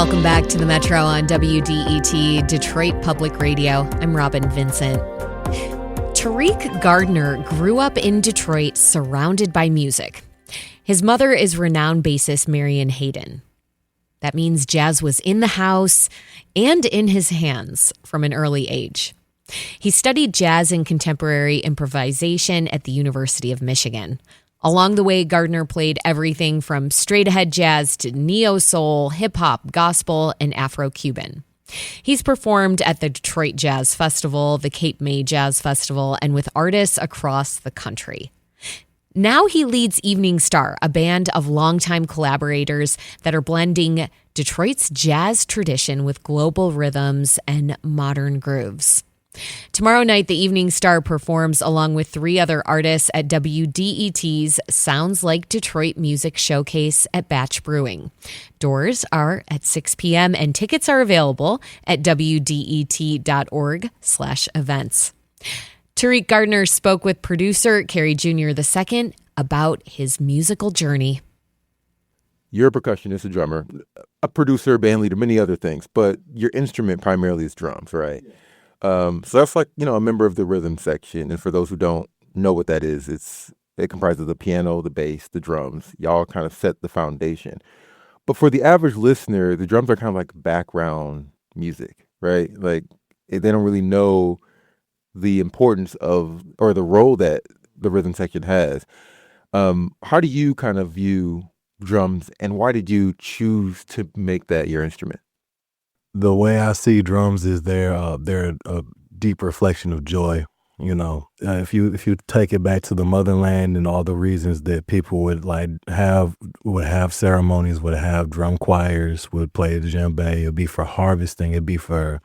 Welcome back to the Metro on WDET, Detroit Public Radio. I'm Robin Vincent. Tariq Gardner grew up in Detroit surrounded by music. His mother is renowned bassist Marion Hayden. That means jazz was in the house and in his hands from an early age. He studied jazz and contemporary improvisation at the University of Michigan. Along the way, Gardner played everything from straight-ahead jazz to neo-soul, hip-hop, gospel, and Afro-Cuban. He's performed at the Detroit Jazz Festival, the Cape May Jazz Festival, and with artists across the country. Now he leads Evening Star, a band of longtime collaborators that are blending Detroit's jazz tradition with global rhythms and modern grooves. Tomorrow night, the Evening Star performs along with 3 other artists at WDET's Sounds Like Detroit Music Showcase at Batch Brewing. Doors are at 6 p.m. and tickets are available at wdet.org/events. Tariq Gardner spoke with producer Kerry Jr. II about his musical journey. You're a percussionist, a drummer, a producer, band leader, many other things, but your instrument primarily is drums, right? Yeah. So that's like, a member of the rhythm section. And for those who don't know what that is, it comprises the piano, the bass, the drums. Y'all kind of set the foundation. But for the average listener, the drums are kind of like background music, right? Like they don't really know the importance of or the role that the rhythm section has. How do you kind of view drums, and why did you choose to make that your instrument? The way I see drums is they're a deep reflection of joy. If you take it back to the motherland and all the reasons that people would have ceremonies, would have drum choirs, would play the djembe. It'd be for harvesting. It'd be for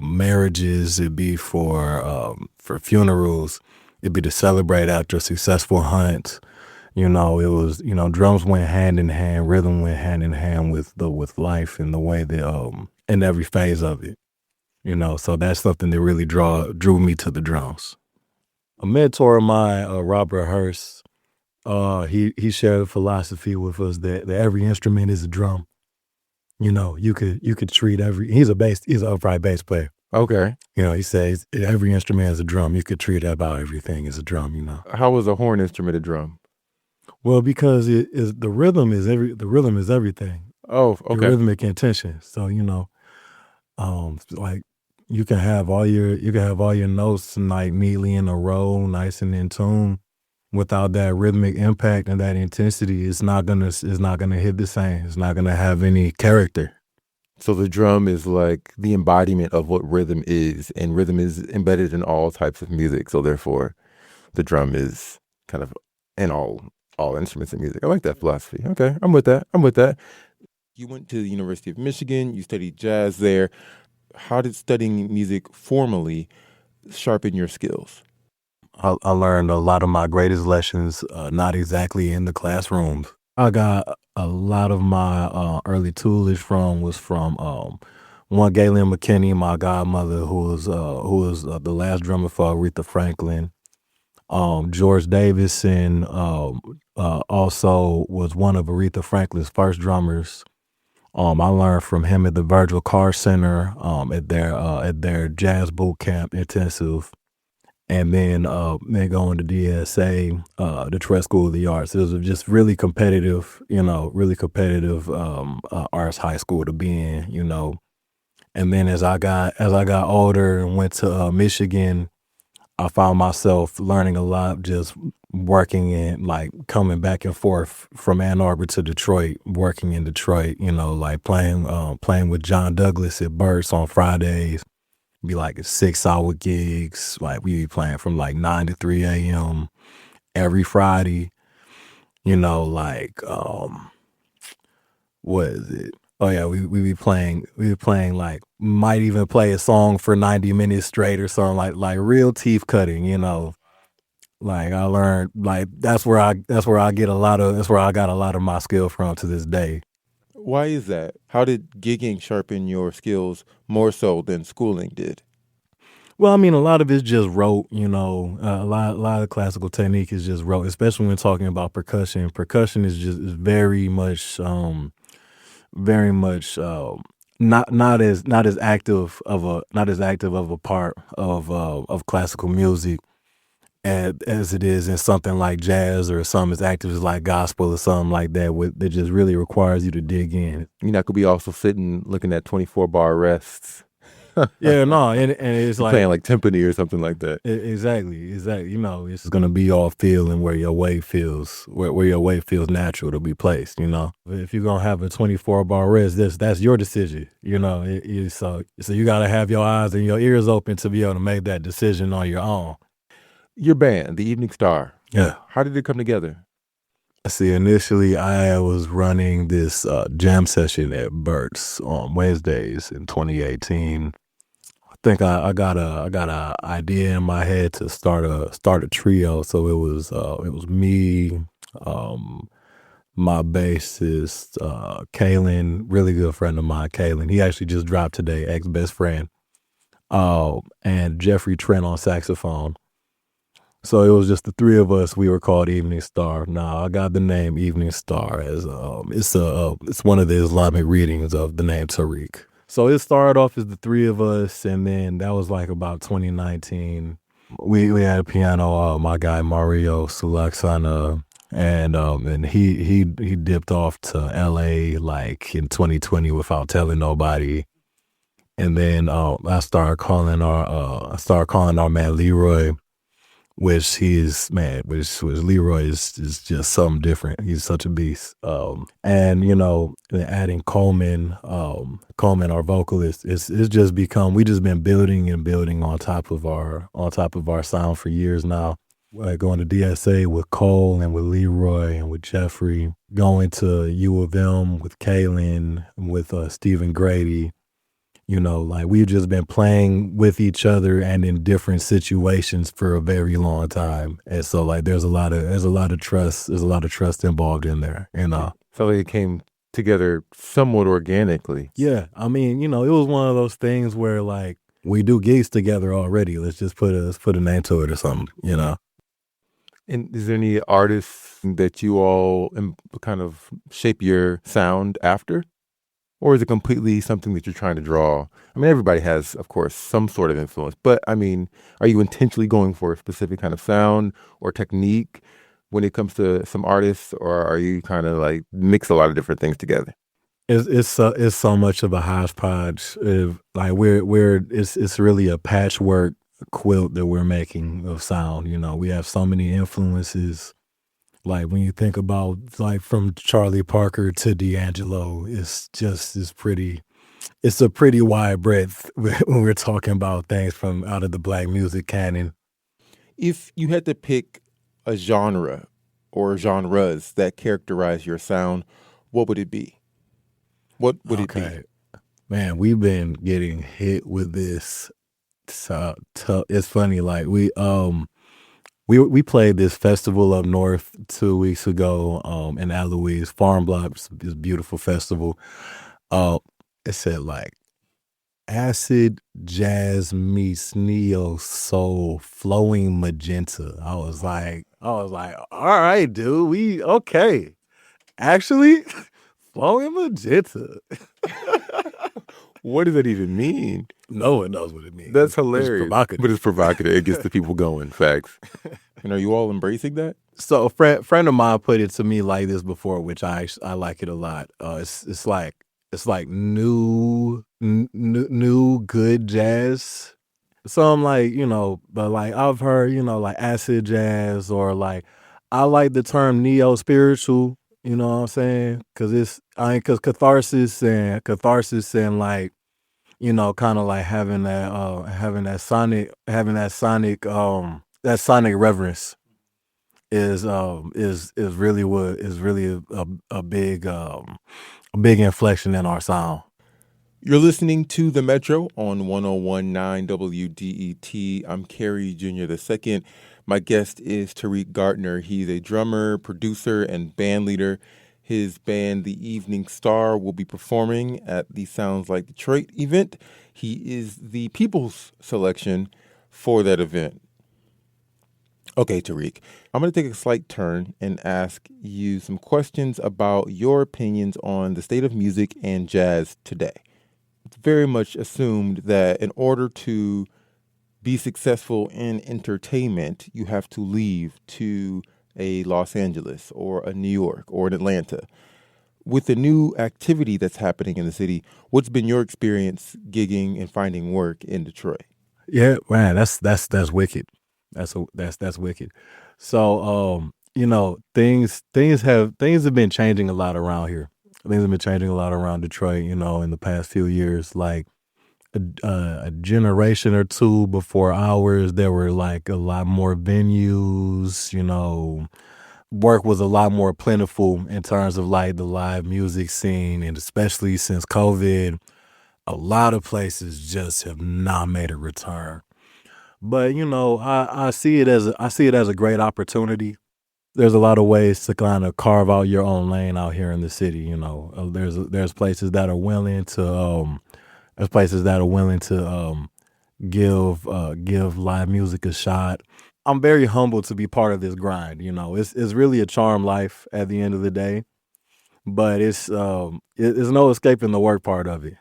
marriages. It'd be for funerals. It'd be to celebrate after a successful hunt. It was, drums went hand in hand, rhythm went hand in hand with life and the way that, in every phase of it, so that's something that really drew me to the drums. A mentor of mine, Robert Hurst, he shared a philosophy with us that every instrument is a drum. You could treat he's an upright bass player. Okay. He says every instrument is a drum. You could treat about everything as a drum, How is a horn instrument a drum? Well, because the rhythm is everything. Oh, okay. The rhythmic intention. So like you can have all your notes neatly in a row, nice and in tune. Without that rhythmic impact and that intensity, it's not gonna hit the same. It's not gonna have any character. So the drum is like the embodiment of what rhythm is, and rhythm is embedded in all types of music. So therefore, the drum is kind of in all instruments of music. I like that philosophy. Okay, I'm with that. You went to the University of Michigan. You studied jazz there. How did studying music formally sharpen your skills? I learned a lot of my greatest lessons not exactly in the classrooms. I got a lot of my early toolage from one Galen McKinney, my godmother, who was the last drummer for Aretha Franklin. George Davison also was one of Aretha Franklin's first drummers. I learned from him at the Virgil Carr Center at their jazz boot camp intensive, and then going to DSA, Detroit School of the Arts. It was just really competitive, arts high school to be in, And then as I got older and went to Michigan, I found myself learning a lot, just working in coming back and forth from Ann Arbor to Detroit, working in Detroit, playing with John Douglas at Burt's on Fridays, be 6-hour gigs. We be playing from 9 to 3 a.m. every Friday, what is it? Oh yeah, we be playing might even play a song for 90 minutes straight or something like real teeth cutting, I learned that's where I got a lot of my skill from to this day. Why is that? How did gigging sharpen your skills more so than schooling did? Well, I mean, a lot of it's just rote, a lot of classical technique is just rote, especially when talking about percussion. Percussion is very much very much not as active of a part of classical music as it is in something like jazz or something as active as like gospel or something like that that just really requires you to dig in. You're not gonna be also sitting looking at 24-bar rests. Yeah, no, and it's You're like playing like timpani or something like that. exactly. It's gonna be all feeling where your weight feels where your weight feels natural to be placed. If you're gonna have a 24-bar rest, that's your decision. So you gotta have your eyes and your ears open to be able to make that decision on your own. Your band, the Evening Star. Yeah. How did it come together? See, initially I was running this jam session at Burt's on Wednesdays in 2018. I think I got a idea in my head to start a trio. So it was me, my bassist, Kalen, really good friend of mine, Kalen. He actually just dropped today, ex best friend, and Jeffrey Trent on saxophone. So it was just the three of us. We were called Evening Star. Now I got the name Evening Star as it's one of the Islamic readings of the name Tariq. So it started off as the three of us, and then that was like about 2019. We had a piano, my guy Mario Sulaksana, and he dipped off to LA like in 2020 without telling nobody. And then I started calling our man Leroy. Which Leroy is just something different. He's such a beast. And adding Coleman, our vocalist, it's just become, we just been building and building on top of our sound for years now. Like going to DSA with Cole and with Leroy and with Jeffrey, going to U of M with Kaylin, with Stephen Grady. Like we've just been playing with each other and in different situations for a very long time. And so like there's a lot of trust involved in there, So it came together somewhat organically. Yeah. I mean, it was one of those things where like we do gigs together already. Let's put a name to it or something, And is there any artists that you all kind of shape your sound after? Or is it completely something that you're trying to draw? I mean, everybody has, of course, some sort of influence. But, I mean, are you intentionally going for a specific kind of sound or technique when it comes to some artists? Or are you kind of like mix a lot of different things together? It's so much of a hodgepodge. Like it's really a patchwork quilt that we're making of sound. We have so many influences. Like when you think about like from Charlie Parker to D'Angelo, it's a pretty wide breadth when we're talking about things from out of the black music canon. If you had to pick a genre or genres that characterize your sound, what would it be? What would it be? Man, we've been getting hit with this. So it's funny, like we played this festival up north 2 weeks ago in Eloise, Farm Block, this beautiful festival. It said like acid jazz meets neo soul flowing magenta. I was like, all right, dude, okay. Actually, flowing magenta. What does that even mean? No one knows what it means. That's hilarious. It's provocative. But it's provocative. It gets the people going. Facts. And are you all embracing that? So a friend of mine put it to me like this before, which I like it a lot. It's like new good jazz. So I'm like, but like I've heard, like acid jazz, or like I like the term neo spiritual. You know what I'm saying? Because catharsis and like, kind of like having that sonic reverence is really a big inflection in our sound. You're listening to The Metro on 101.9 WDET. I'm Kerry Jr. II. My guest is Tariq Gardner. He's a drummer, producer, and band leader. His band, The Evening Star, will be performing at the Sounds Like Detroit event. He is the people's selection for that event. Okay, Tariq, I'm going to take a slight turn and ask you some questions about your opinions on the state of music and jazz today. It's very much assumed that in order to be successful in entertainment, you have to leave to a Los Angeles or a New York or an Atlanta. With the new activity that's happening in the city, what's been your experience gigging and finding work in Detroit? Yeah, man, that's wicked. That's wicked. So, things have been changing a lot around here. Things have been changing a lot around Detroit, in the past few years. Like a generation or two before ours, there were like a lot more venues. Work was a lot more plentiful in terms of like the live music scene, and especially since COVID, a lot of places just have not made a return. But I see it as a great opportunity. There's a lot of ways to kind of carve out your own lane out here in the city. There's places that are willing to give live music a shot. I'm very humbled to be part of this grind. It's really a charm life at the end of the day, but it's no escaping the work part of it.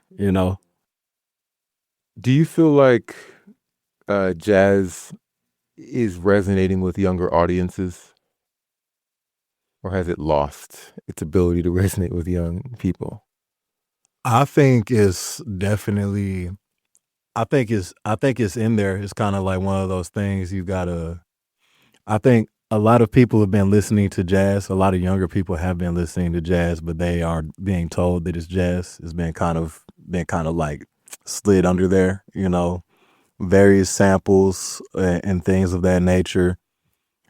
Do you feel like jazz is resonating with younger audiences, or has it lost its ability to resonate with young people? I think it's definitely I think it's in there. It's kind of like one of those things you gotta I think a lot of people have been listening to jazz. A lot of younger people have been listening to jazz, but they aren't being told that it's jazz. It's been kind of like slid under there, various samples and things of that nature,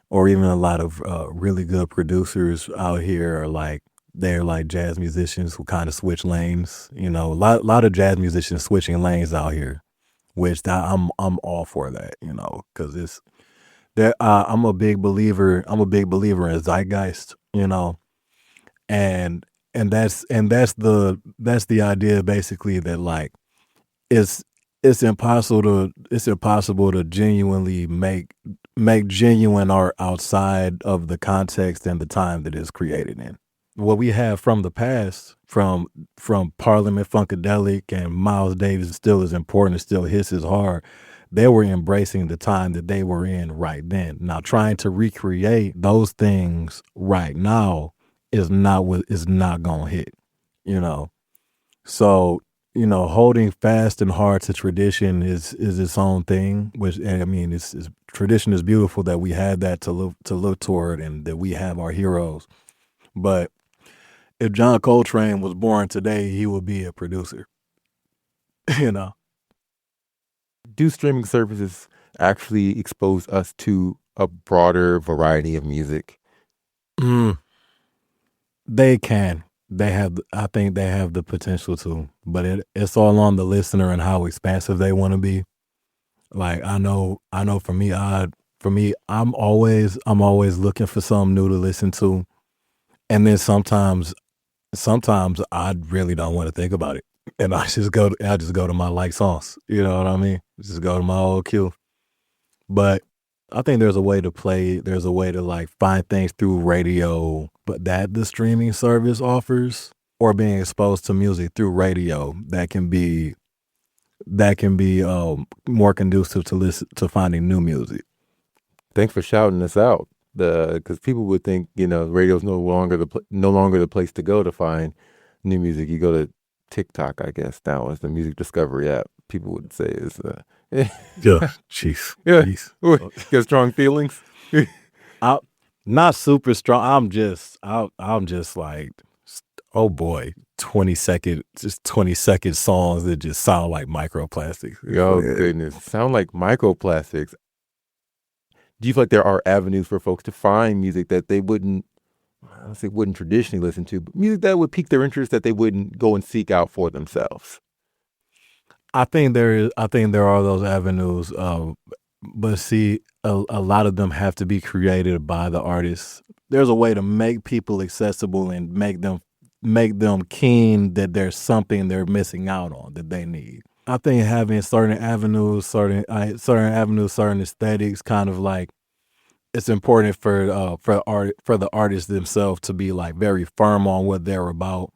or even a lot of really good producers out here are like they're like jazz musicians who kind of switch lanes. A lot of jazz musicians switching lanes out here, which I'm all for that. Because it's there. I'm a big believer. I'm a big believer in zeitgeist. And that's the idea basically that like it's it's impossible to genuinely make genuine art outside of the context and the time that it's created in. What we have from the past, from Parliament Funkadelic and Miles Davis, still is important. It still hits as hard. They were embracing the time that they were in right then. Now, trying to recreate those things right now is not gonna hit. You know, so holding fast and hard to tradition is its own thing. Which and I mean, it's tradition is beautiful that we have that to look toward and that we have our heroes. But if John Coltrane was born today, he would be a producer. you know. Do streaming services actually expose us to a broader variety of music? Mm, they can. I think they have the potential to, but it's all on the listener and how expansive they want to be. Like I know for me, I'm always looking for something new to listen to, and then sometimes I really don't want to think about it, and I just go to my like songs. You know what I mean? Just go to my old queue. But I think there's a way to play. There's a way to like find things through radio, but that the streaming service offers, or being exposed to music through radio, that can be more conducive to listen to finding new music. Thanks for shouting this out. Because people would think radio's no longer the place to go to find new music. You go to TikTok, I guess now is the music discovery app. People would say is Yeah, jeez, yeah. jeez. Get strong feelings. I not super strong. I'm just like, oh boy, 20 second songs that just sound like microplastics. Oh goodness, sound like microplastics. Do you feel like there are avenues for folks to find music that they wouldn't, I don't say wouldn't traditionally listen to, but music that would pique their interest that they wouldn't go and seek out for themselves? I think there are those avenues, but see, a lot of them have to be created by the artists. There's a way to make people accessible and make them keen that there's something they're missing out on that they need. I think having certain avenues, certain aesthetics, kind of like it's important for the artists themselves to be like very firm on what they're about,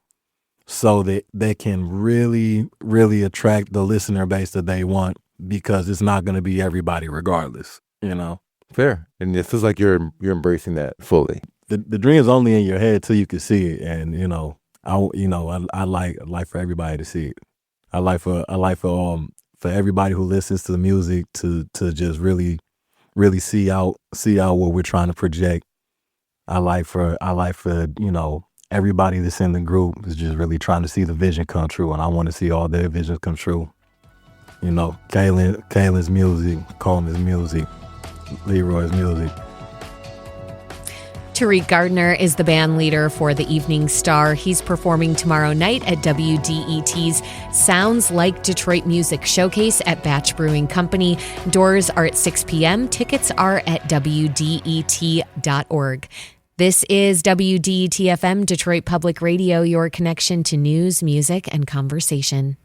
so that they can really, really attract the listener base that they want, because it's not going to be everybody regardless, you know. Fair. And it feels like you're embracing that fully. The dream's only in your head till you can see it, and I like for everybody to see it. I like for everybody who listens to the music to just really, really see out what we're trying to project. I like for everybody that's in the group is just really trying to see the vision come true, and I want to see all their visions come true. Kaylin's music, Coleman's music, Leroy's music. Tariq Gardner is the band leader for the Evening Star. He's performing tomorrow night at WDET's Sounds Like Detroit Music Showcase at Batch Brewing Company. Doors are at 6 p.m. Tickets are at WDET.org. This is WDET-FM, Detroit Public Radio, your connection to news, music, and conversation.